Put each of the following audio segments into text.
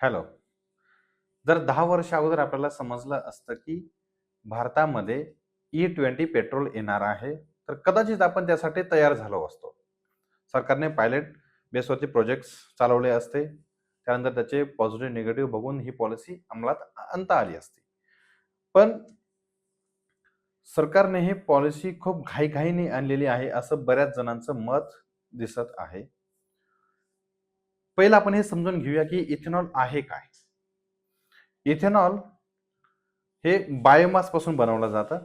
Hello. जर 10 वर्ष अगोदर आपल्याला समजलं असतं, की भारतामध्ये E20 पेट्रोल येणार आहे, तर कदाचित आपण त्यासाठी तयार झालो असतो. सरकारने पायलट बेसवरती प्रोजेक्ट्स चालवले असते. त्यानंतर त्याचे पॉझिटिव्ह, निगेटिव्ह बघून ही पॉलिसी अंमलात आणता आली असती. पण सरकारने ही पॉलिसी खूप घाईघाईने आणलेली आहे, असं बऱ्याच जणांचं मत दिसत आहे. पहिलं आपण हे समजून घेऊया, की इथेनॉल आहे काय? इथेनॉल हे बायोमास पासून बनवलं जातं.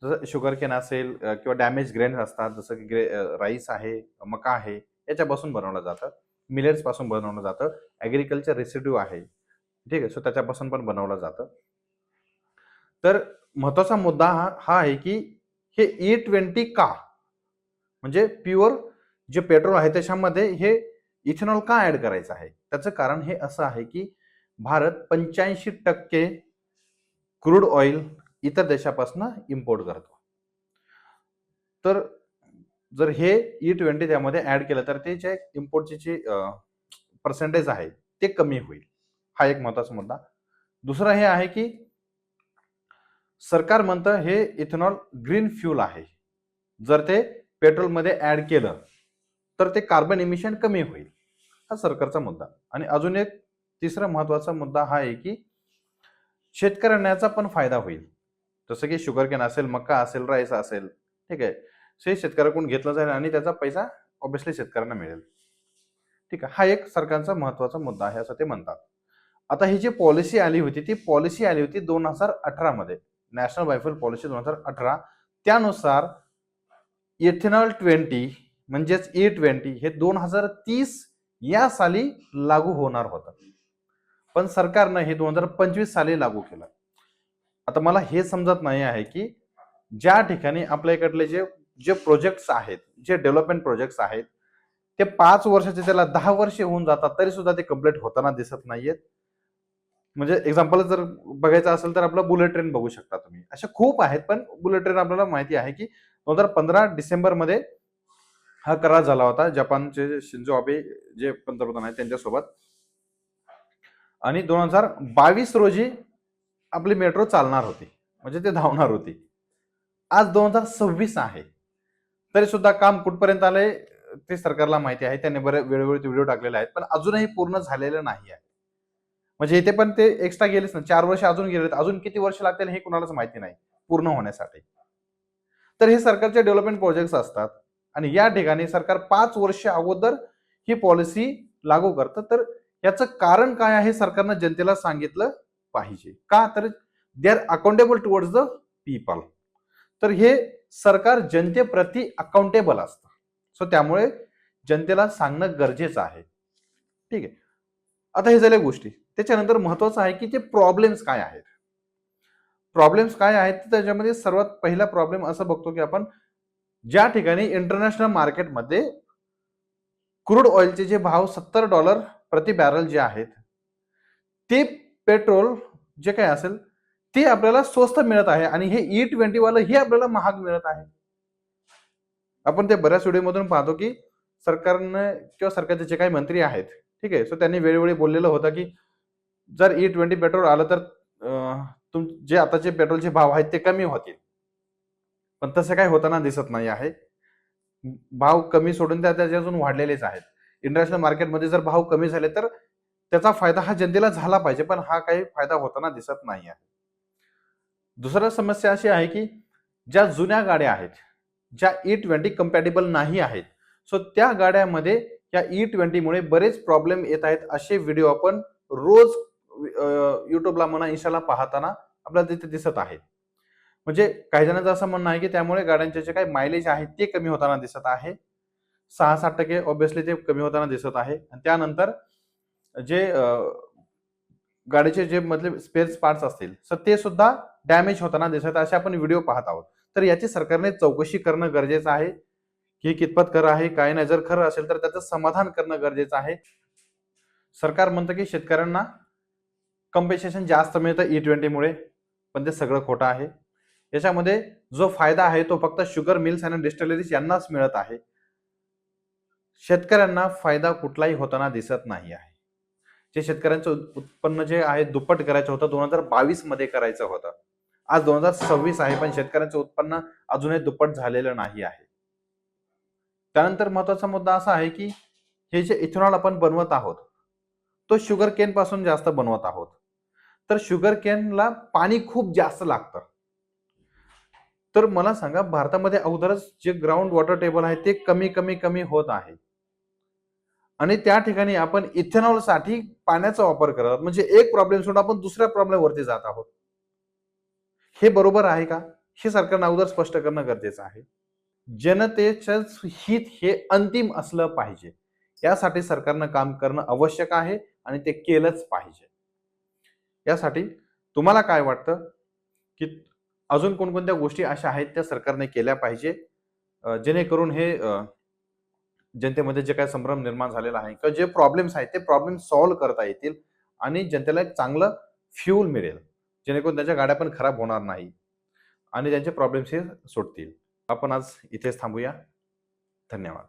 जसं शुगर केन असेल किंवा डॅमेज ग्रेन्स असतात, जसं की राईस आहे, मका आहे, याच्यापासून बनवलं जातं. मिलेट्स पासून बनवलं जातं. ॲग्रिकल्चर रेसिड्यू आहे. ठीक आहे. सो त्याच्यापासून पण बनवलं जातं. तर महत्त्वाचा मुद्दा हा आहे, की हे E20 का? म्हणजे प्युअर जे पेट्रोल आहे त्याच्यामध्ये हे इथेनॉल का ॲड करायचं आहे? त्याचं कारण हे असं आहे, की भारत 85% क्रूड ऑइल इतर देशापासून इम्पोर्ट करतो. तर जर हे E20 त्यामध्ये ऍड केलं तर ते जे इम्पोर्टची जी पर्सेंटेज आहे ते कमी होईल. हा एक महत्वाचा मुद्दा. दुसरा हे आहे की सरकार म्हणतं हे इथेनॉल ग्रीन फ्यूल आहे. जर ते पेट्रोलमध्ये ऍड केलं तर ते कार्बन इमिशन कमी होईल. हा सरकारचा मुद्दा. आणि अजून एक तिसरा महत्वाचा मुद्दा हा आहे की शेतकऱ्यांना याचा पण फायदा होईल. जसं की शुगर केन असेल, मका असेल, राईस असेल, ठीक आहे. हे शेतकऱ्याकडून घेतलं जाईल आणि त्याचा पैसा ऑब्व्हियसली शेतकऱ्यांना मिळेल. ठीक आहे. हा एक सरकारचा महत्वाचा मुद्दा आहे असं ते म्हणतात. आता ही जी पॉलिसी आली होती ती पॉलिसी आली होती 2018 मध्ये. National biofuel policy 2018. त्यानुसार इथेनॉल 20 म्हणजेच E20 हे 2030 या साली लागू होणार होतं. पण सरकारनं हे 2025 साली लागू केलं. आता मला हे समजत नाही आहे की ज्या ठिकाणी आपल्या इकडले जे जे प्रोजेक्ट्स आहेत, जे डेव्हलपमेंट प्रोजेक्ट्स आहेत, ते 5 वर्षाचे त्याला 10 वर्ष होऊन जातात तरी सुद्धा ते कंप्लीट होताना दिसत नाहीयेत. म्हणजे एक्झाम्पल जर बघायचं असेल तर आपलं बुलेट ट्रेन बघू शकता तुम्ही. अशा खूप आहेत पण बुलेट ट्रेन आपल्याला माहिती आहे की 2015 डिसेंबरमध्ये हा करार झाला होता जपानचे शिंजो आबे जे पंतप्रधान आहेत त्यांच्यासोबत. आणि 2022 रोजी आपली मेट्रो चालणार होती, म्हणजे ते धावणार होती. आज 2026 आहे तरी सुद्धा काम कुठपर्यंत आलंय ते सरकारला माहिती आहे. त्यांनी बरे वेळोवेळी व्हिडिओ टाकलेले आहेत, पण अजूनही पूर्ण झालेलं नाही आहे. म्हणजे इथे पण ते एक्स्ट्रा गेलेच ना, 4 वर्ष अजून गेलेत. अजून किती वर्ष लागतील हे कुणालाच माहिती नाही पूर्ण होण्यासाठी. तर हे सरकारचे डेव्हलपमेंट प्रोजेक्ट्स असतात आणि या ठिकाणी सरकार 5 वर्ष अगोदर ही पॉलिसी लागू करतं. तर याचं कारण काय आहे सरकारनं जनतेला सांगितलं पाहिजे. का? तर they are accountable towards the people. तर हे सरकार जनतेप्रती अकाउंटेबल असतं. सो त्यामुळे जनतेला सांगणं गरजेचं आहे. ठीक आहे. आता हे झाल्या गोष्टी. त्याच्यानंतर महत्वाचं आहे की ते प्रॉब्लेम्स काय आहेत? प्रॉब्लेम्स काय आहेत? त्याच्यामध्ये सर्वात पहिला प्रॉब्लेम असं बघतो की आपण ज्या ठिकाणी इंटरनॅशनल मार्केटमध्ये क्रूड ऑइलचे जे भाव $70 प्रति बॅरल जे आहेत, ते पेट्रोल जे काही असेल ते आपल्याला स्वस्त मिळत आहे आणि हे E20 वालं हे आपल्याला महाग मिळत आहे. आपण ते बऱ्याच व्हिडिओमधून पाहतो की सरकारनं किंवा सरकारचे जे काही मंत्री आहेत, ठीक आहे, सो त्यांनी वेळोवेळी बोललेलं होतं की जर E20 पेट्रोल आलं तर जे आताचे पेट्रोलचे भाव आहेत ते कमी होतील. पण तसं काही होताना दिसत नाही आहे. भाव कमी सोडून त्याचे अजून वाढलेलेच आहेत. इंटरनॅशनल मार्केटमध्ये जर भाव कमी झाले तर त्याचा फायदा हा जनतेला झाला पाहिजे, पण हा काही फायदा होताना दिसत नाही आहे. दुसरी समस्या अशी आहे की ज्या जुन्या गाड्या आहेत, ज्या E20 कंपॅटेबल नाही आहेत, सो त्या गाड्यामध्ये या E20 मुळे बरेच प्रॉब्लेम येत आहेत. असे व्हिडिओ आपण रोज युट्यूबला म्हणा, इंस्टाला पाहताना आपल्याला तिथे दिसत आहेत. म्हणजे काही जणांचं असं म्हणणं आहे की त्यामुळे गाड्यांचे जे काही मायलेज आहे ते कमी होताना दिसत आहे. 6-7% ऑब्व्हियसली ते कमी होताना दिसत आहे. आणि त्यानंतर जे गाडीचे जे मधले स्पेअर पार्ट्स असतील तर ते सुद्धा डॅमेज होताना दिसत असे आपण व्हिडिओ पाहत आहोत. तर याची सरकारने चौकशी करणं गरजेचं आहे की कितपत खरं आहे, काय नाही. जर खरं असेल तर त्याचं समाधान करणं गरजेचं आहे. सरकार म्हणतं की शेतकऱ्यांना कॉम्पेन्सेशन जास्त मिळतं E20 मुळे, पण ते सगळं खोटं आहे. याच्यामध्ये जो फायदा आहे तो फक्त शुगर मिल्स आणि डिस्टिलरीज यांनाच मिळत आहे. शेतकऱ्यांना फायदा कुठलाही होताना दिसत नाही आहे. जे शेतकऱ्यांचं उत्पन्न जे आहे दुप्पट करायचं होतं 2022 मध्ये करायचं होतं. आज 2026 आहे, पण शेतकऱ्यांचं उत्पन्न अजूनही दुप्पट झालेलं नाही आहे. त्यानंतर महत्वाचा मुद्दा असा आहे की हे जे इथेनॉल आपण बनवत आहोत तो शुगर केन पासून जास्त बनवत आहोत. तर शुगर केनला पाणी खूप जास्त लागतं. तर मला सांगा, भारतामध्ये अगोदरच जे ग्राउंड वॉटर टेबल आहे ते कमी कमी कमी होत आहे आणि त्या ठिकाणी आपण इथेनॉल साठी पाण्याचा वापर करत आहोत. म्हणजे एक प्रॉब्लेम सोडून आपण दुसऱ्या प्रॉब्लेम वरती जात आहोत. हे बरोबर आहे का? हे सरकारनं अगोदर स्पष्ट करणं गरजेचं आहे. जनतेचं हित हे अंतिम असलं पाहिजे. यासाठी सरकारनं काम करणं आवश्यक आहे आणि ते केलंच पाहिजे. यासाठी तुम्हाला काय वाटतं की अजून कोणकोणत्या गोष्टी अशा आहेत त्या सरकारने केल्या पाहिजे जेणेकरून हे जनतेमध्ये जे काही संभ्रम निर्माण झालेला आहे किंवा जे प्रॉब्लेम्स आहेत ते प्रॉब्लेम सॉल्व्ह करता येतील आणि जनतेला एक चांगलं फ्यूल मिळेल, जेणेकरून त्यांच्या गाड्या पण खराब होणार नाही आणि त्यांचे प्रॉब्लेम्स हे सुटतील. आपण आज इथेच थांबूया. धन्यवाद.